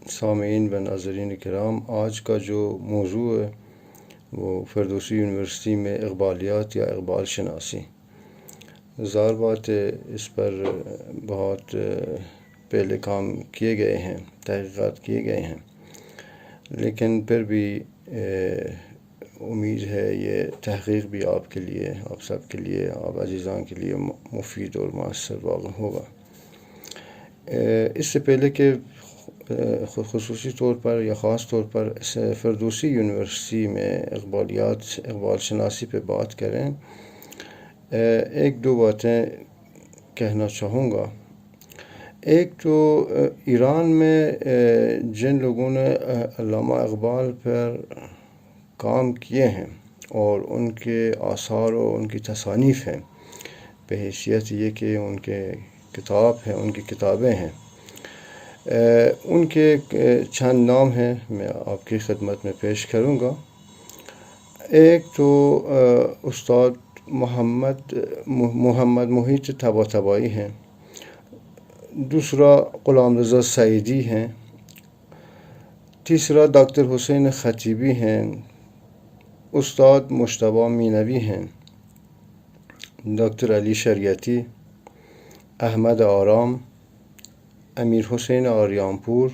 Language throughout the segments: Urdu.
سامعین و ناظرین کرام، آج کا جو موضوع ہے وہ فردوسی یونیورسٹی میں اقبالیات یا اقبال شناسی. ظاہر بات ہے اس پر بہت پہلے کام کیے گئے ہیں، تحقیقات کیے گئے ہیں، لیکن پھر بھی امید ہے یہ تحقیق بھی آپ کے لیے، آپ سب کے لیے، آپ عزیزان کے لیے مفید اور مؤثر واقع ہوگا. اس سے پہلے کہ خصوصی طور پر یا خاص طور پر فردوسی یونیورسٹی میں اقبال شناسی پہ بات کریں، ایک دو باتیں کہنا چاہوں گا. ایک تو ایران میں جن لوگوں نے علامہ اقبال پر کام کیے ہیں اور ان کے آثار اور ان کی تصانیف ہیں، بحیثیت یہ کہ ان کے کتاب ہیں، ان کی کتابیں ہیں، ان کے چند نام ہیں میں آپ کی خدمت میں پیش کروں گا. ایک تو استاد محمد محیط طباطبائی ہیں، دوسرا غلام رضا سعیدی ہیں، تیسرا ڈاکٹر حسین خطیبی ہیں، استاد مجتبی مینوی ہیں، ڈاکٹر علی شریعتی، احمد آرام، امیر حسین آریان پور،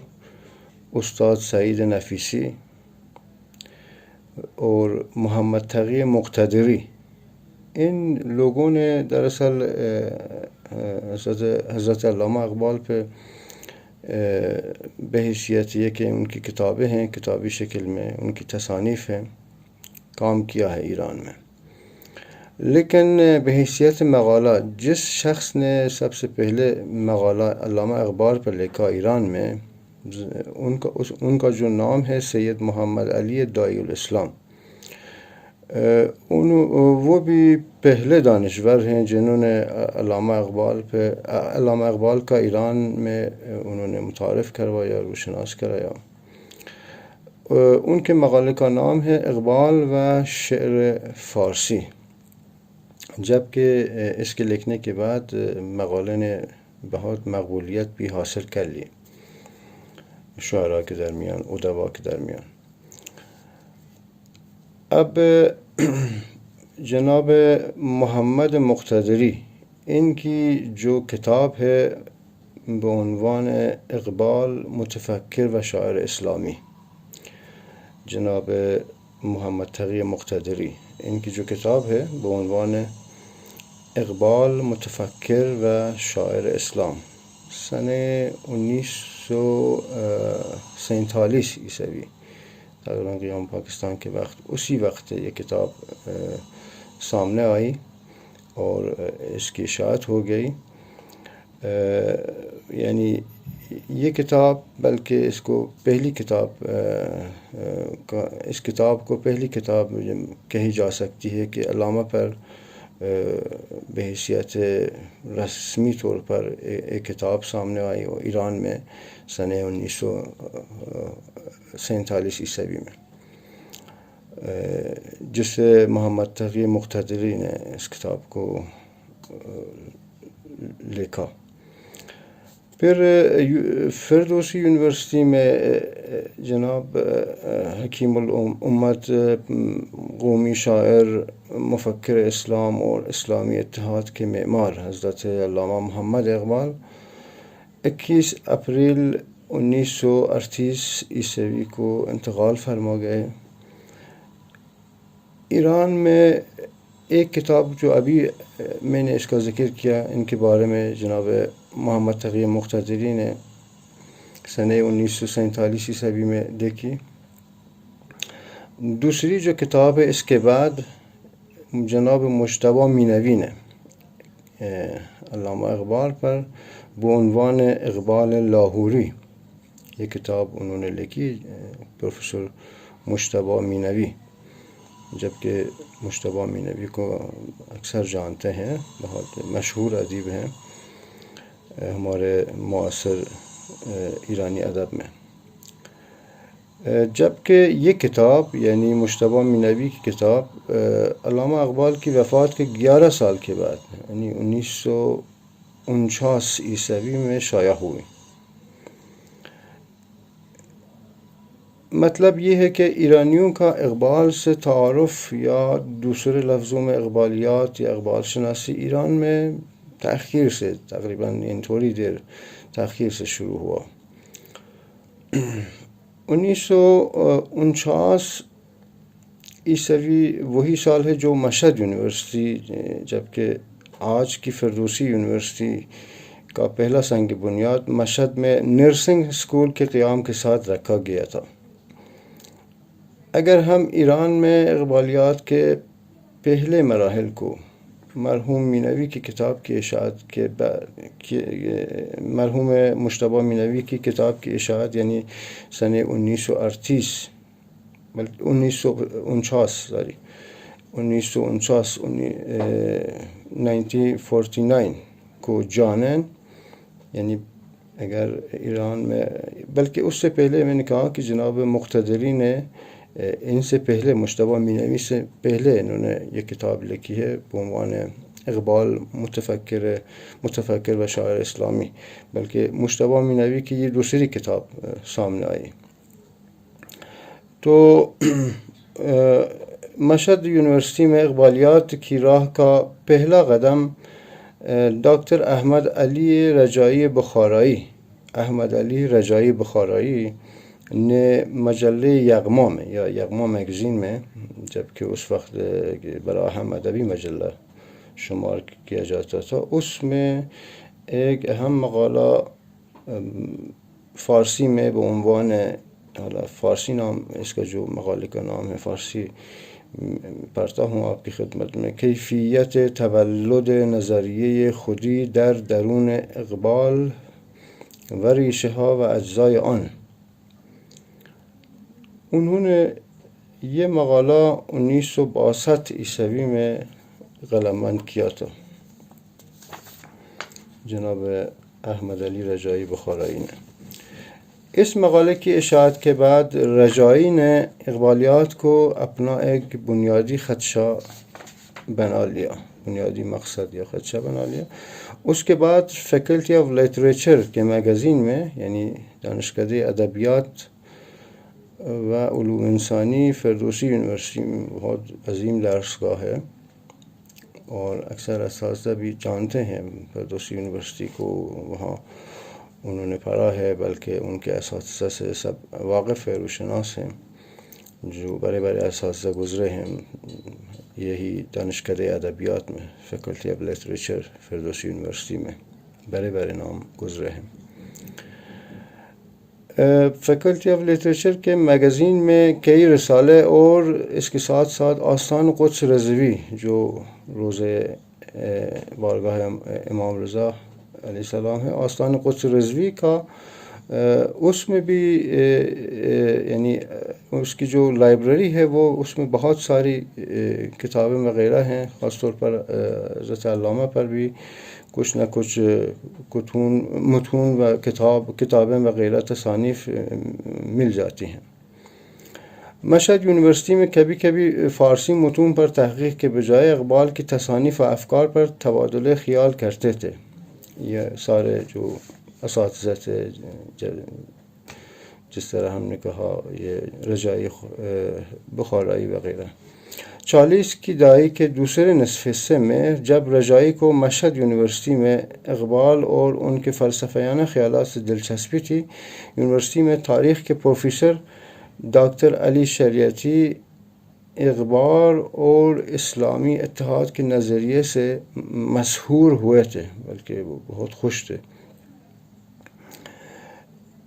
استاد سعید نفیسی اور محمد تقی مقتدری. ان لوگوں نے دراصل حضرت علامہ اقبال پہ بحیثیت یہ کہ ان کی کتابیں ہیں، کتابی شکل میں ان کی تصانیف ہیں، کام کیا ہے ایران میں. لیکن بحیثیت مقالہ جس شخص نے سب سے پہلے مقالہ علامہ اقبال پر لکھا ایران میں، ان کا جو نام ہے سید محمد علی داعی الاسلام. وہ بھی پہلے دانشور ہیں جنہوں نے علامہ اقبال کا ایران میں انہوں نے متعارف کروایا، روشناس کرایا. ان کے مقالے کا نام ہے اقبال و شعر فارسی، جبکہ اس کے لکھنے کے بعد مقالے نے بہت مقبولیت بھی حاصل کر لی شاعراء کے درمیان، ادباء کے درمیان. اب جناب محمد مقتدری، ان کی جو کتاب ہے بعنوان اقبال متفکر و شاعر اسلامی، جناب محمد تقی مقتدری، ان کی جو کتاب ہے بعنوان اقبال متفکر و شاعر اسلام، سن 1947 عیسوی تقریباً قیام پاکستان کے وقت، اسی وقت یہ کتاب سامنے آئی اور اس کی اشاعت ہو گئی. یعنی یہ کتاب، بلکہ اس کو پہلی کتاب اس کتاب کو پہلی کتاب کہی جا سکتی ہے کہ علامہ پر بحیثیت رسمی طور پر ایک کتاب سامنے آئی اور ایران میں سن 1947 عیسوی میں، جس سے محمد تقی مقتدری نے اس کتاب کو لکھا. پھر فردوسی یونیورسٹی میں جناب حکیم الامت، قومی شاعر، مفکر اسلام اور اسلامی اتحاد کے معمار حضرت علامہ محمد اقبال 21 اپریل 1938 عیسوی کو انتقال فرما گئے. ایران میں ایک کتاب جو ابھی میں نے اس کا ذکر کیا، ان کے بارے میں جناب محمد تقی مقتدری نے سن 1947 عیسوی میں لکھی. دوسری جو کتاب ہے اس کے بعد جناب مجتبی مینوی نے علامہ اقبال پر بعنوان اقبال لاہوری، یہ کتاب انہوں نے لکھی، پروفیسر مجتبی مینوی. جبکہ مجتبی مینوی کو اکثر جانتے ہیں، بہت مشہور ادیب ہیں ہمارے معاصر ایرانی ادب میں. جبکہ یہ کتاب یعنی مجتبی مینوی کی کتاب علامہ اقبال کی وفات کے 11 سال کے بعد یعنی 1949 عیسوی میں شائع ہوئی. مطلب یہ ہے کہ ایرانیوں کا اقبال سے تعارف یا دوسرے لفظوں میں اقبالیات یا اقبال شناسی ایران میں تأخیر سے تقریباً تھوڑی دیر تأخیر سے شروع ہوا. 1949 عیسوی وہی سال ہے جو مشہد یونیورسٹی جبکہ آج کی فردوسی یونیورسٹی کا پہلا سنگ بنیاد مشہد میں نرسنگ اسکول کے قیام کے ساتھ رکھا گیا تھا. اگر ہم ایران میں اقبالیات کے پہلے مراحل کو مرحوم مینوی کی کتاب کی اشاعت کے مرحوم مجتبی مینوی کی کتاب کی اشاعت یعنی سن 1949 کو جانیں. یعنی اگر ایران میں بلکہ اس سے پہلے میں نے کہا کہ جناب مقتدری نے ان سے پہلے مجتبی مینوی سے پہلے انہوں نے یہ کتاب لکھی ہے بعنوان اقبال متفکر و شاعر اسلامی. بلکہ مجتبی مینوی کی یہ دوسری کتاب سامنے آئی. تو مشہد یونیورسٹی میں اقبالیات کی راہ کا پہلا قدم ڈاکٹر احمد علی رجائی بخارایی نے مجلے یغما میں یا یغما میگزین میں جبکہ اس وقت براہم ادبی مجلہ شمار کیا جاتا تھا اس میں ایک اہم مقالہ فارسی میں بعنوان فارسی نام اس کا جو مقالے کا نام ہے فارسی پڑھتا ہوں آپ کی خدمت میں کیفیت تولد نظریه خودی در درون اقبال و ریشه‌ها و اجزای آن. انہوں نے یہ مقالہ 1962 عیسوی میں قلمبند کیا تھا جناب احمد علی رجائی بخارایی نے. اس مقالے کی اشاعت کے بعد رجائی نے اقبالیات کو اپنا ایک بنیادی خدشہ بنا لیا بنیادی مقصد یا خدشہ بنا لیا. اس کے بعد فیکلٹی آف لٹریچر کے میگزین میں یعنی دانشکدہ ادبیات و علوم انسانی فردوسی یونیورسٹی میں بہت عظیم درسگاہ ہے اور اکثر اساتذہ بھی جانتے ہیں فردوسی یونیورسٹی کو وہاں انہوں نے پڑھا ہے بلکہ ان کے اساتذہ سے سب واقف ہے روشناس ہیں جو بڑے بڑے اساتذہ گزرے ہیں یہی دانشکدہ ادبیات میں faculty of literature Firdausi university میں بڑے بڑے نام گزرے ہیں. فیکلٹی آف لٹریچر کے میگزین میں کئی رسالے اور اس کے ساتھ ساتھ آستان قدس رضوی جو روزے بارگاہ امام رضا علیہ السلام ہے آستان قدس رضوی کا اس میں بھی یعنی اس کی جو لائبریری ہے وہ اس میں بہت ساری کتابیں وغیرہ ہیں. خاص طور پر حضرت علامہ پر بھی کچھ نہ کچھ متون و کتابیں وغیرہ تصانیف مل جاتی ہیں. مشہد یونیورسٹی میں کبھی کبھی فارسی متون پر تحقیق کے بجائے اقبال کی تصانیف و افکار پر تبادلہ خیال کرتے تھے. یہ سارے جو اساتذہ تھے جس طرح ہم نے کہا یہ رجائی بخارایی وغیرہ. 40 کی دہائی کے دوسرے نصف حصے میں جب رجائی کو مشہد یونیورسٹی میں اقبال اور ان کے فلسفیانہ خیالات سے دلچسپی تھی یونیورسٹی میں تاریخ کے پروفیسر ڈاکٹر علی شریعتی اقبال اور اسلامی اتحاد کے نظریے سے مسحور ہوئے تھے بلکہ وہ بہت خوش تھے.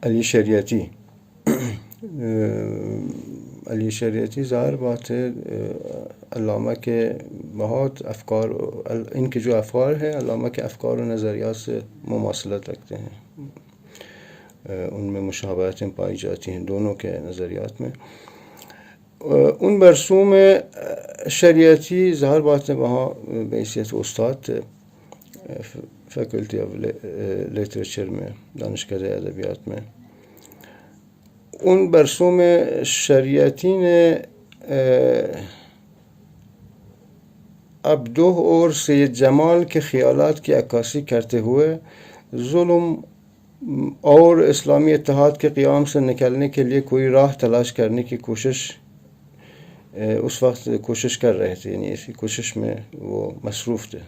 علی شریعتی ظاہر بات ہے علامہ کے بہت افکار ان کے جو افکار ہیں علامہ کے افکار و نظریات سے مماثلت رکھتے ہیں ان میں مشابہتیں پائی جاتی ہیں دونوں کے نظریات میں. ان برسوں میں شریعتی ظاہر بات ہے وہاں بحیثیت استاد تھے فیکلٹی آف لٹریچر میں دانشکدہ ادبیات میں. ان برسوں میں شریعتی نے عبدہ اور سید جمال کے خیالات کی عکاسی کرتے ہوئے ظلم اور اسلامی اتحاد کے قیام سے نکلنے کے لیے کوئی راہ تلاش کرنے کی کوشش اس وقت کوشش کر رہے تھے، یعنی اسی کوشش میں وہ مصروف تھے.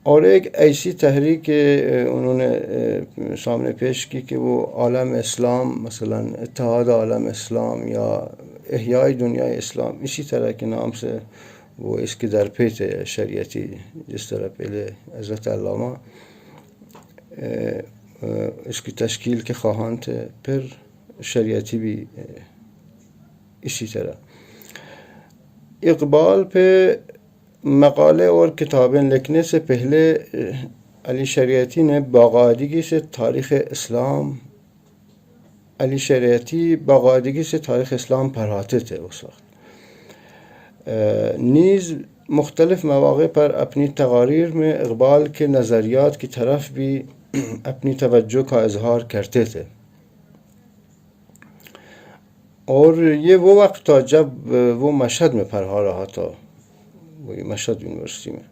اور ایک ایسی تحریک انہوں نے سامنے پیش کی کہ وہ عالم اسلام، مثلا اتحاد عالم اسلام یا احیاء دنیا اسلام، اسی طرح کے نام سے وہ اس کے درپے تھے شریعتی، جس طرح پہلے حضرت علامہ اس کی تشکیل کے خواہان تھے، پھر شریعتی بھی اسی طرح. اقبال پہ مقالے اور کتابیں لکھنے سے پہلے علی شریعتی نے باقاعدگی سے تاریخ اسلام پڑھاتے تھے اس وقت. نیز مختلف مواقع پر اپنی تقاریر میں اقبال کے نظریات کی طرف بھی اپنی توجہ کا اظہار کرتے تھے. اور یہ وہ وقت تھا جب وہ مشہد میں پڑھا رہا تھا، وہی مشہد یونیورسٹی میں،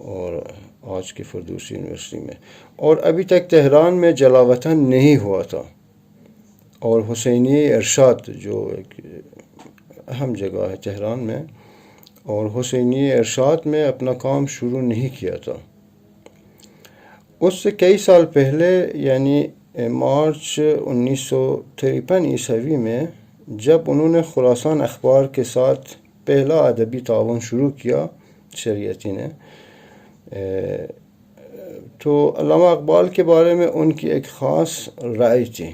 اور آج کی فردوسی یونیورسٹی میں، اور ابھی تک تہران میں جلاوطن نہیں ہوا تھا. اور حسینی ارشاد جو ایک اہم جگہ ہے تہران میں، اور حسینی ارشاد میں اپنا کام شروع نہیں کیا تھا. اس سے کئی سال پہلے، یعنی مارچ 1953 عیسوی میں، جب انہوں نے خراسان اخبار کے ساتھ پہلا ادبی تعاون شروع کیا شریعتی نے، تو علامہ اقبال کے بارے میں ان کی ایک خاص رائے تھی.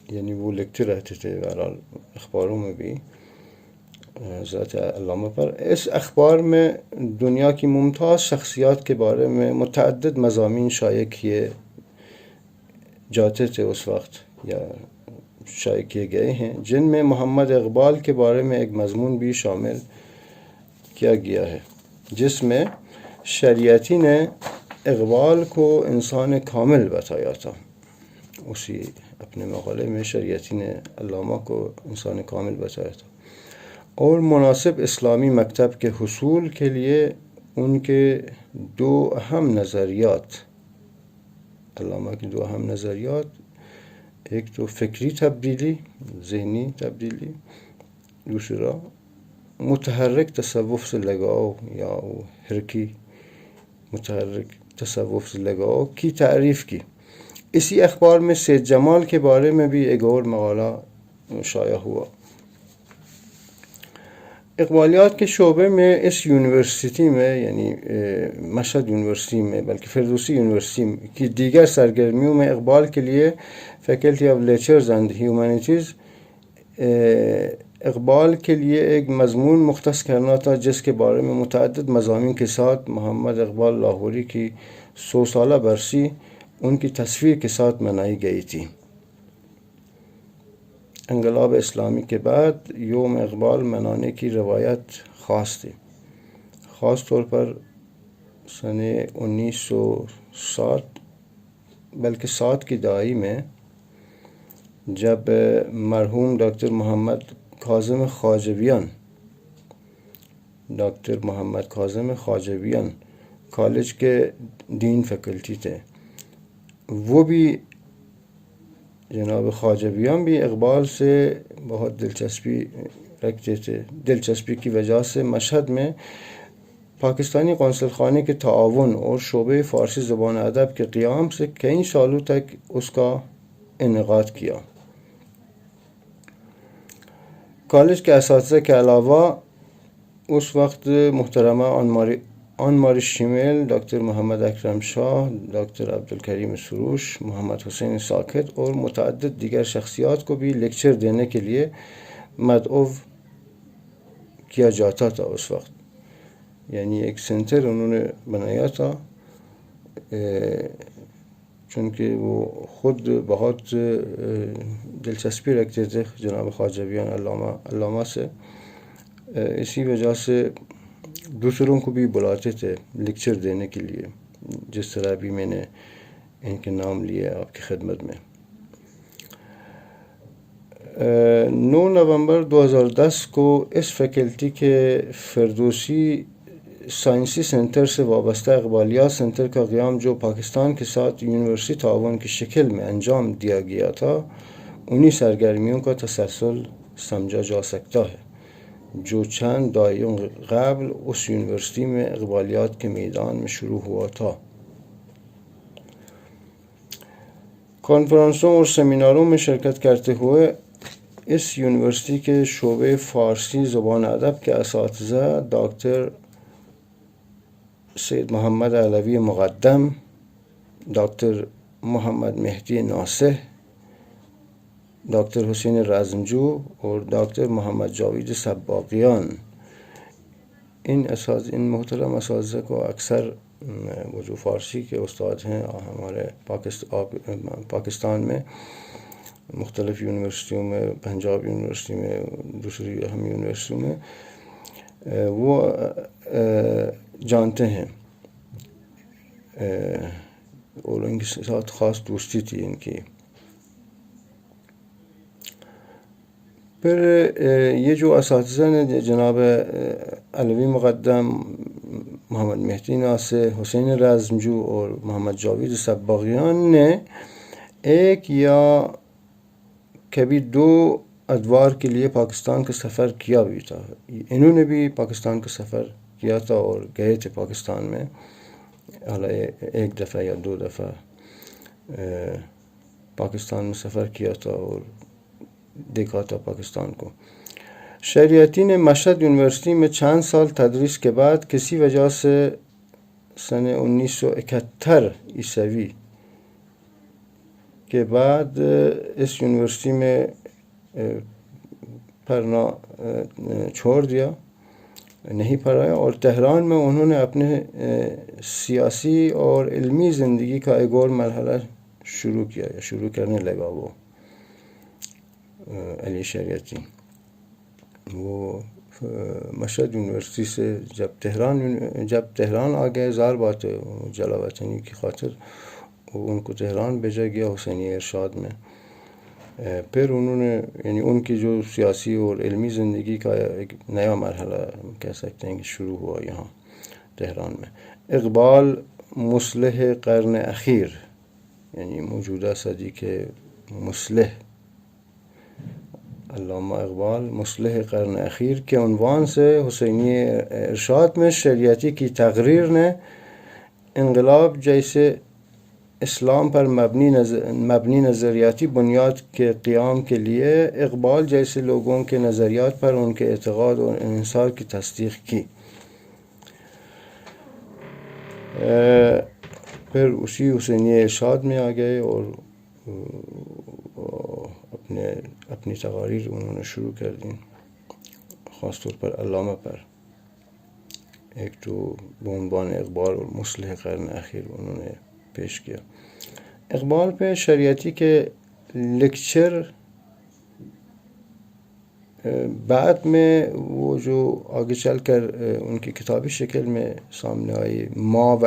یعنی وہ لکھتے رہتے تھے بہرحال اخباروں میں بھی ذات علامہ پر. اس اخبار میں دنیا کی ممتاز شخصیات کے بارے میں متعدد مضامین شائع کیے جاتے تھے اس وقت، یا شائع کیے گئے ہیں، جن میں محمد اقبال کے بارے میں ایک مضمون بھی شامل کیا گیا ہے، جس میں شریعتی نے اقبال کو انسان کامل بتایا تھا. اسی اپنے مقالے میں شریعتی نے علامہ کو انسان کامل بتایا تھا. اور مناسب اسلامی مکتب کے حصول کے لیے ان کے دو اہم نظریات، علامہ کی دو اہم نظریات، ایک تو فکری تبدیلی، ذہنی تبدیلی، دوسرا متحرک تصوف سے لگاؤ یا حرکی متحرک تصوف سے لگاؤ کی تعریف کی. اسی اخبار میں سید جمال کے بارے میں بھی ایک اور مقالہ شائع ہوا. اقبالیات کے شعبے میں اس یونیورسٹی میں، یعنی مشہد یونیورسٹی میں، بلکہ فردوسی یونیورسٹی کی دیگر سرگرمیوں میں اقبال کے لیے faculty of literatures and humanities Iqbal کے لیے ایک مضمون مختص کرنا تھا، جس کے بارے میں متعدد مضامین کے ساتھ محمد اقبال لاہوری کی 100 سالہ برسی ان کی تصویر کے ساتھ منائی گئی تھی. انقلاب اسلامی کے بعد یوم اقبال منانے کی روایت خاص تھی، خاص طور پر سن 1960 بلکہ 60 کی دہائی میں، جب مرحوم ڈاکٹر محمد کاظم خواجویان کالج کے دین فیکلٹی تھے. وہ بھی جناب خواجویان بھی اقبال سے بہت دلچسپی رکھتے تھے. دلچسپی کی وجہ سے مشہد میں پاکستانی قونصل خانے کے تعاون اور شعبہ فارسی زبان ادب کے قیام سے کئی سالوں تک اس کا انعقاد کیا. کالج کے اساتذہ کے علاوہ اس وقت محترمہ آن ماری شمیل، ڈاکٹر محمد اکرم شاہ، ڈاکٹر عبدالکریم سروش، محمد حسین ساکت اور متعدد دیگر شخصیات کو بھی لیکچر دینے کے لیے مدعو کیا جاتا تھا اس وقت. یعنی ایک سینٹر انہوں نے بنایا تھا، چونکہ وہ خود بہت دلچسپی رکھتے تھے جناب خواجویان علامہ سے، اسی وجہ سے دوسروں کو بھی بلاتے تھے لیکچر دینے کے لیے، جس طرح بھی میں نے ان کے نام لیے آپ کی خدمت میں. 9 نومبر 2010 کو اس فیکلٹی کے فردوسی سائنسی سینٹر سے وابستہ اقبالیات سینٹر کا قیام جو پاکستان کے ساتھ یونیورسٹی تعاون کی شکل میں انجام دیا گیا تھا، انہی سرگرمیوں کا تسلسل سمجھا جا سکتا ہے جو چند دہائیوں قبل اس یونیورسٹی میں اقبالیات کے میدان میں شروع ہوا تھا۔ کانفرنسوں اور سیمیناروں میں شرکت کرتے ہوئے اس یونیورسٹی کے شعبے فارسی زبان ادب کے اساتذہ ڈاکٹر سید محمد علوی مقدم، ڈاکٹر محمد مہدی ناصح، ڈاکٹر حسین رزمجو اور ڈاکٹر محمد جاوید سباقیان، ان محترم اساتذہ کو اکثر وہ جو فارسی کے استاد ہیں ہمارے پاکستان میں مختلف یونیورسٹیوں میں، پنجاب یونیورسٹی میں، دوسری اہم یونیورسٹیوں میں، وہ جانتے ہیں اور ان کے ساتھ خاص دوستی تھی ان کی۔ پھر یہ جو اساتذہ نے جناب علوی مقدم، محمد مہدی ناصر، حسین رزمجو اور محمد جاوید سباقیان نے ایک یا کبھی 2 ادوار کے لیے پاکستان کا سفر کیا بھی تھا۔ انہوں نے بھی پاکستان کا سفر کیا تھا اور گئے تھے پاکستان میں، ایک دفعہ یا 2 دفعہ پاکستان میں سفر کیا تھا اور دیکھا تھا پاکستان کو۔ شہریتی نے مشہد یونیورسٹی میں چند سال تدریس کے بعد کسی وجہ سے سن 1971 عیسوی کے بعد اس یونیورسٹی میں پڑھنا چھوڑ دیا، نہیں پڑھا، اور تہران میں انہوں نے اپنے سیاسی اور علمی زندگی کا ایک اور مرحلہ شروع کرنے لگا۔ وہ علی شریعتی وہ مشہد یونیورسٹی سے جب تہران آ گئے، ظاہر بات ہے جلا وطنی کی خاطر ان کو تہران بھیجا گیا حسینیہ ارشاد میں۔ پھر انہوں نے یعنی ان کی جو سیاسی اور علمی زندگی کا ایک نیا مرحلہ کہہ سکتے ہیں کہ شروع ہوا یہاں تہران میں۔ اقبال مصلح قرن اخیر یعنی موجودہ صدی کے مصلح، علامہ اقبال مصلح قرن اخیر کے عنوان سے حسینیہ ارشاد میں شریعتی کی تقریر نے انقلاب جیسے اسلام پر مبنی نظریاتی بنیاد کے قیام کے لیے اقبال جیسے لوگوں کے نظریات پر ان کے اعتقاد اور انحصار کی تصدیق کی۔ پھر اسی حسینیہ ارشاد میں آ گئے اور اپنی تقاریر انہوں نے شروع کر دیں، خاص طور پر علامہ پر۔ ایک تو بعنوان اقبال اور مصلح قرن اخیر انہوں نے پیش کیا۔ اقبال پہ شریعتی کے لیکچر بعد میں وہ جو آگے چل کر ان کی کتابی شکل میں سامنے آئی، ما و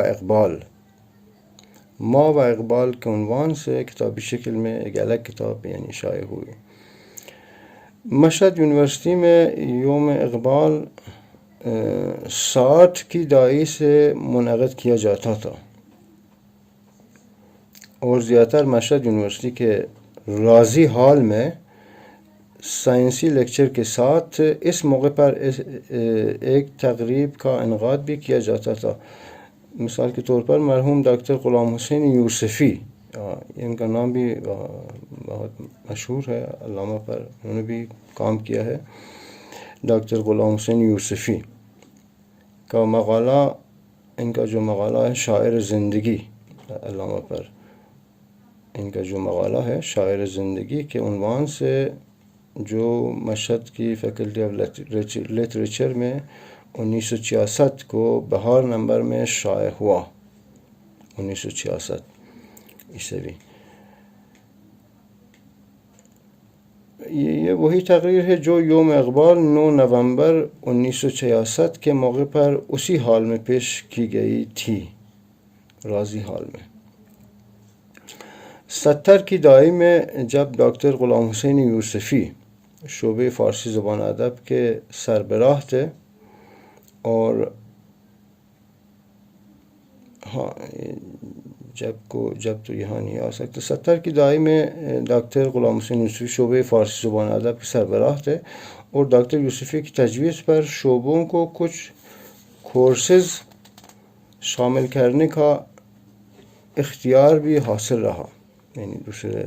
اقبال کے عنوان سے کتابی شکل میں ایک الگ کتاب یعنی شائع ہوئی۔ مشہد یونیورسٹی میں یوم اقبال 60 کی دہائی سے منعقد کیا جاتا تھا اور زیادہ تر مشہد یونیورسٹی کے راضی ہال میں سائنسی لیکچر کے ساتھ اس موقع پر ایک تقریب کا انعقاد بھی کیا جاتا تھا۔ مثال کے طور پر مرحوم ڈاکٹر غلام حسین یوسفی، ان کا نام بھی بہت مشہور ہے، علامہ پر انہوں نے بھی کام کیا ہے۔ ڈاکٹر غلام حسین یوسفی کا مقالہ، ان کا جو مقالہ ہے شاعر زندگی، علامہ پر ان کا جو مقالہ ہے شاعر زندگی کے عنوان سے جو مشہد کی فیکلٹی آف لٹریچر میں 1966 کو بہار نمبر میں شائع ہوا، 1966 عیسوی۔ یہ وہی تقریر ہے جو یوم اقبال 9 نومبر 1966 کے موقع پر اسی ہال میں پیش کی گئی تھی، راضی ہال میں۔ 70 کی دہائی میں جب ڈاکٹر غلام حسین یوسفی شعبہ فارسی زبان ادب کے سربراہ تھے اور ہاں جب تو یہاں نہیں آ سکتے. 70 کی دہائی میں ڈاکٹر غلام حسین یوسفی شعبے فارسی زبان ادب کے سربراہ تھے اور ڈاکٹر یوسفی کی تجویز پر شعبوں کو کچھ کورسز شامل کرنے کا اختیار بھی حاصل رہا. یعنی دوسرے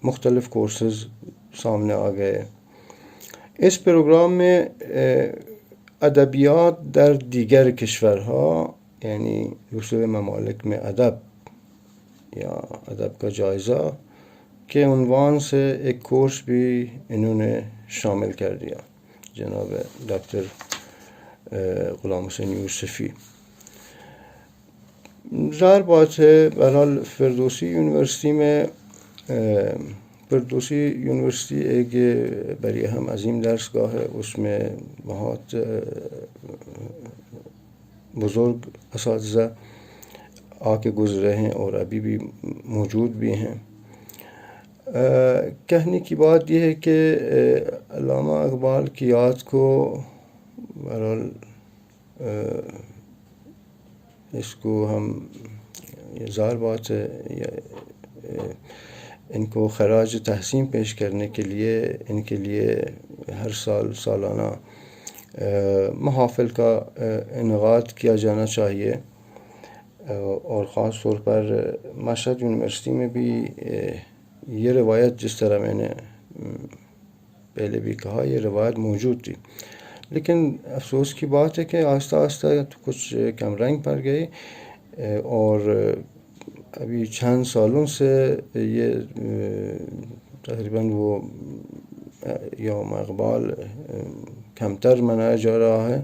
مختلف کورسز سامنے آ گئے. اس پروگرام میں ادبیات در دیگر کشورها یعنی دوسرے ممالک میں ادب یا ادب کا جائزہ کے عنوان سے ایک کورس بھی انہوں نے شامل کر دیا جناب ڈاکٹر غلام حسین یوسفی. ظاہر بات ہے بہرحال فردوسی یونیورسٹی ایک بڑی اہم عظیم درس گاہ ہے. اس میں بہت بزرگ اساتذہ آ کے گزرے ہیں اور ابھی بھی موجود بھی ہیں. کہنے کی بات یہ ہے کہ علامہ اقبال کی یاد کو بہرحال اس کو ہم ظاہر بات ہے ان کو خراج تحسین پیش کرنے کے لیے ان کے لیے ہر سالانہ محافل کا انعقاد کیا جانا چاہیے. اور خاص طور پر مشہد یونیورسٹی میں بھی یہ روایت جس طرح میں نے پہلے بھی کہا یہ روایت موجود تھی. لیکن افسوس کی بات ہے کہ آہستہ آہستہ کچھ کم رنگ پڑ گئی اور ابھی چند سالوں سے یہ تقریباً وہ یوم اقبال کمتر منایا جا رہا ہے.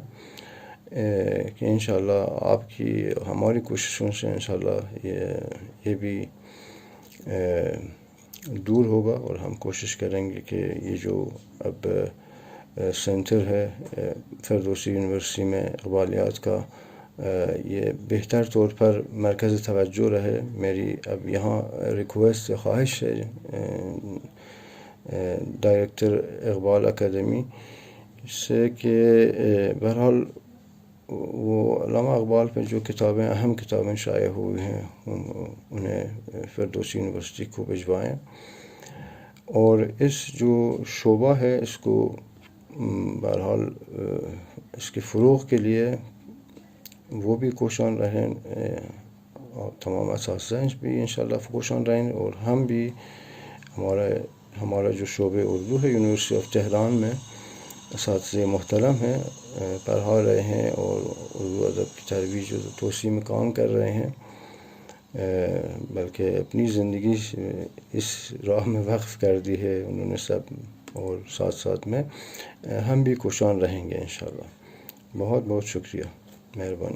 کہ انشاءاللہ آپ کی ہماری کوششوں سے انشاءاللہ یہ بھی دور ہوگا اور ہم کوشش کریں گے کہ یہ جو اب سینٹر ہے فردوسی یونیورسٹی میں اقبالیات کا یہ بہتر طور پر مرکز توجہ رہے. میری اب یہاں ریکویسٹ خواہش ہے ڈائریکٹر اقبال اکیڈمی سے کہ بہرحال وہ علامہ اقبال پہ جو کتابیں اہم کتابیں شائع ہوئی ہیں انہیں فردوسی یونیورسٹی کو بھجوائیں اور اس جو شعبہ ہے اس کو بہرحال اس کے فروغ کے لیے وہ بھی کوشاں رہیں اور تمام اساتذہ بھی انشاءاللہ کوشاں رہیں اور ہم بھی ہمارا جو شعبہ اردو ہے یونیورسٹی آف تہران میں اساتذہ محترم ہیں پڑھا رہے ہیں اور اردو ادب کی ترویج و توسیع میں کام کر رہے ہیں بلکہ اپنی زندگی اس راہ میں وقف کر دی ہے انہوں نے سب اور ساتھ میں ہم بھی کوشاں رہیں گے انشاءاللہ. بہت بہت شکریہ، مہربانی.